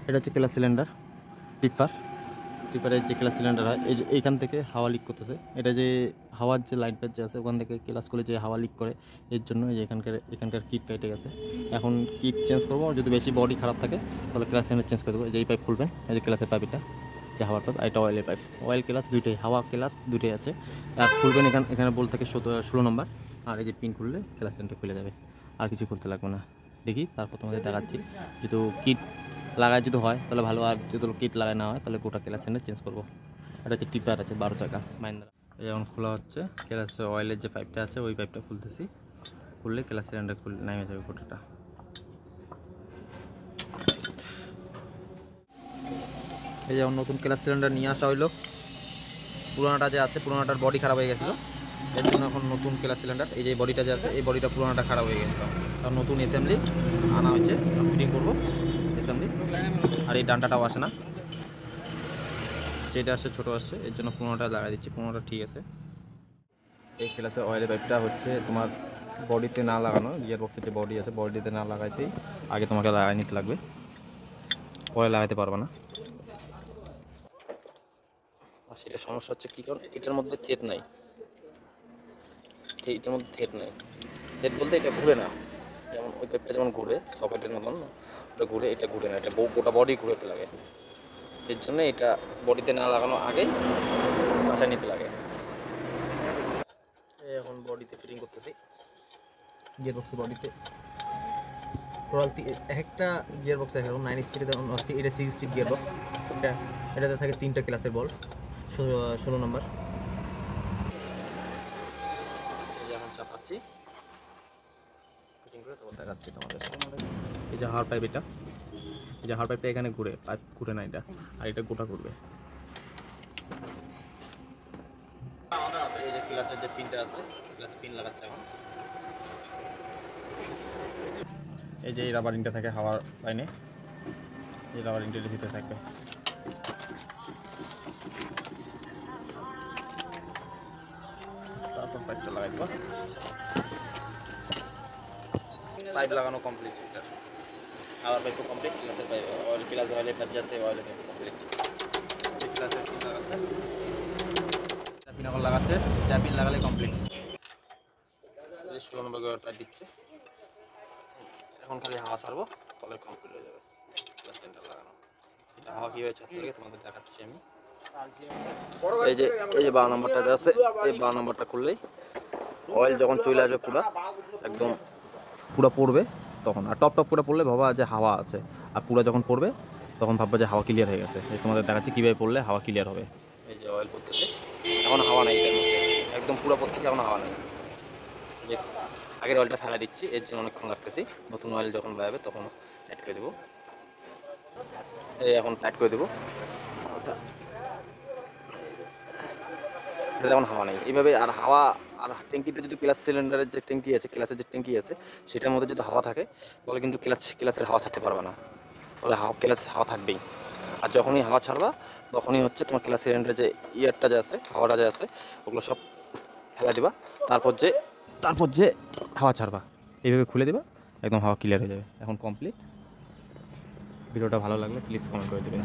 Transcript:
এটা হচ্ছে class cylinder টিপারের যে ক্লাস সিলিন্ডার হয়, এই যে এইখান থেকে হাওয়া লিক করতেছে। এটা যে হাওয়ার যে লাইন প্যাচ যে আছে ওখান থেকে ক্লাস করে যে হাওয়া লিক করে, এর জন্য এই যে এখানকার কিট কেটে গেছে। এখন কিট চেঞ্জ করবো, যদি বেশি বডি খারাপ থাকে তাহলে ক্লাস সিলিন্ডার চেঞ্জ করে দেবো। এই যে এই পাইপ খুলবেন, এই যে ক্লাসের পাইপ, এটা যে হাওয়ার পাইপ, এটা অয়েলের পাইপ। অয়েল ক্লাস দুইটাই, হাওয়া ক্লাস দুটোই আছে। আর খুলবেন এখানে বল থাকে 16 নম্বর, আর এই যে পিন খুললে ক্লাস সিলিন্ডার খুলে যাবে, আর কিছু খুলতে লাগবে না। দেখি তারপর তোমাদের দেখাচ্ছি। যেহেতু কিট লাগায় যদি হয় তাহলে ভালো, আর যদি কিট লাগায় না হয় তাহলে গোটা ক্লাস সিলিন্ডার চেঞ্জ করবো। এটা হচ্ছে টিপার আছে 12 চাকা মাহিন্দ্রা। যেমন খোলা হচ্ছে ক্লাস অয়েলের যে পাইপটা আছে ওই পাইপটা খুলতেছি, খুললে ক্লাস সিলিন্ডার নেমে যাবে গোটাটা। এই যেমন নতুন ক্লাস সিলিন্ডার নিয়ে আসা হইলো, পুরোনোটা যে আছে পুরোনোটার বডি খারাপ হয়ে গেছিলো, এর জন্য এখন নতুন ক্লাস সিলিন্ডার, এই যে বডিটা যে আছে এই বডিটা পুরোনোটা খারাপ হয়ে গেছিলো, তার নতুন অ্যাসেম্বলি আনা হয়েছে, ফিটিং করবো অ্যাসেম্বলি। আর এই ডান্টাটাও আসে না, যেটা আসছে ছোটো আসছে, এর জন্য পুরোনোটা লাগাই দিচ্ছি, পুরোনোটা ঠিক আছে। এই ক্লাসের অয়েলের পাইপটা হচ্ছে তোমার বডিতে না লাগানো, গিয়ার বক্সের যে বডি আছে বডিতে না লাগাইতেই আগে তোমাকে লাগাই নিতে লাগবে, পরে লাগাইতে পারবে না। আর সেটা সমস্যা হচ্ছে কী, কারণ এটার মধ্যে থেট নাই, এটার মধ্যে থেট নাই। থেট বলতে এটা ঘুরে না, যেমন ওই পাইপটা যেমন ঘুরে সকেটের মতন ওটা ঘুরে, এটা ঘুরে না, এটা গোটা বডি ঘুরেতে লাগে। এর জন্য এটা বডিতে না লাগানো আগে বাসায় নিতে লাগে। এখন বডিতে ফিটিং করতেছি, গিয়ার বক্সে বডিতে টোটাল একটা গিয়ার বক্স এখন 9 স্পিডে, এটা 6 স্পিড গিয়ার বক্স। এটাতে থাকে 3টা ক্লাসের বল, 16 নম্বর। এখন চাপাচ্ছি, ফিটিং করে তারপর দেখাচ্ছি তোমাদের। এই যে হাওয়ার পাইপ, এটা এই যে হাওয়ার পাইপটা এখানে ঘুরে, পাইপ ঘুরে না এটা, আর এটা গোটা ঘুরবে। এই যে ক্লাসের যে পিনটা আছে, ক্লাসে পিন লাগাচ্ছে এখন। এই যে এই রাবারিংটা থাকে হাওয়ার লাইনে, এই রাবারিংটার ভিতরে থাকবে। তারপর পাইপটা লাগাই দেবো। পাইপ লাগানো কমপ্লিট, এটা হাওয়ার পাইপও কমপ্লিট, ক্লাসের পাইপ অয়েল ক্লাস অয়েলের পাইপ যাচ্ছে, অয়েলের পাইপ কমপ্লিট। ক্লাসের পিন লাগাচ্ছে, পিন এখন লাগাচ্ছে, পিন লাগালে কমপ্লিট। 16 নম্বর পাইপ দিচ্ছে, এখন খালি হাওয়া ছাড়বো তাহলে কমপ্লিট হয়ে যাবে ক্লাস সিলিন্ডার লাগানো। এটা হাওয়া কীভাবে ছাড়তে লাগে তোমাদের দেখাচ্ছি আমি। এই যে 12 নম্বরটা আছে, এই 12 নম্বরটা খুললেই অয়েল যখন চলে আসবে পুরো একদম পুরো পড়বে তখন, আর টপ করে পড়লে ভাবা যে হাওয়া আছে, আর পুরো যখন পড়বে তখন ভাববা যে হাওয়া ক্লিয়ার হয়ে গেছে। এই তোমাদের দেখাচ্ছি কীভাবে পড়লে হাওয়া ক্লিয়ার হবে। এই যে অয়েল পড়তেছে, এখন হাওয়া নাই এটার মধ্যে, একদম পুরো পড়তেছে, এখন হাওয়া নেই। যে আগের অয়েলটা ফেলা দিচ্ছি, এর জন্য অনেকক্ষণ রাখতেছি, নতুন অয়েল যখন বেরোবে তখন অ্যাড করে দেবো। এই এখন অ্যাড করে দেবো, ওটা এখন হাওয়া নেই এইভাবে। আর হাওয়া, আর ট্যাঙ্কিতে যদি ক্লাস সিলিন্ডারের যে ট্যাঙ্কি আছে, ক্লাসের যে ট্যাঙ্কি আছে সেটার মধ্যে যদি হাওয়া থাকে তাহলে কিন্তু ক্লাসের হাওয়া ছাড়তে পারবে না, তাহলে হাওয়া থাকবেই। আর যখনই হাওয়া ছাড়বা তখনই হচ্ছে তোমার ক্লাস সিলিন্ডারের যে ইয়ারটা যে আছে, হাওয়াটা যে আছে, ওগুলো সব ফেলা দিবা, তারপর যে হাওয়া ছাড়বা, এইভাবে খুলে দিবা, একদম হাওয়া ক্লিয়ার হয়ে যাবে। এখন কমপ্লিট। ভিডিওটা ভালো লাগলে প্লিজ কমেন্ট করে দেবেন।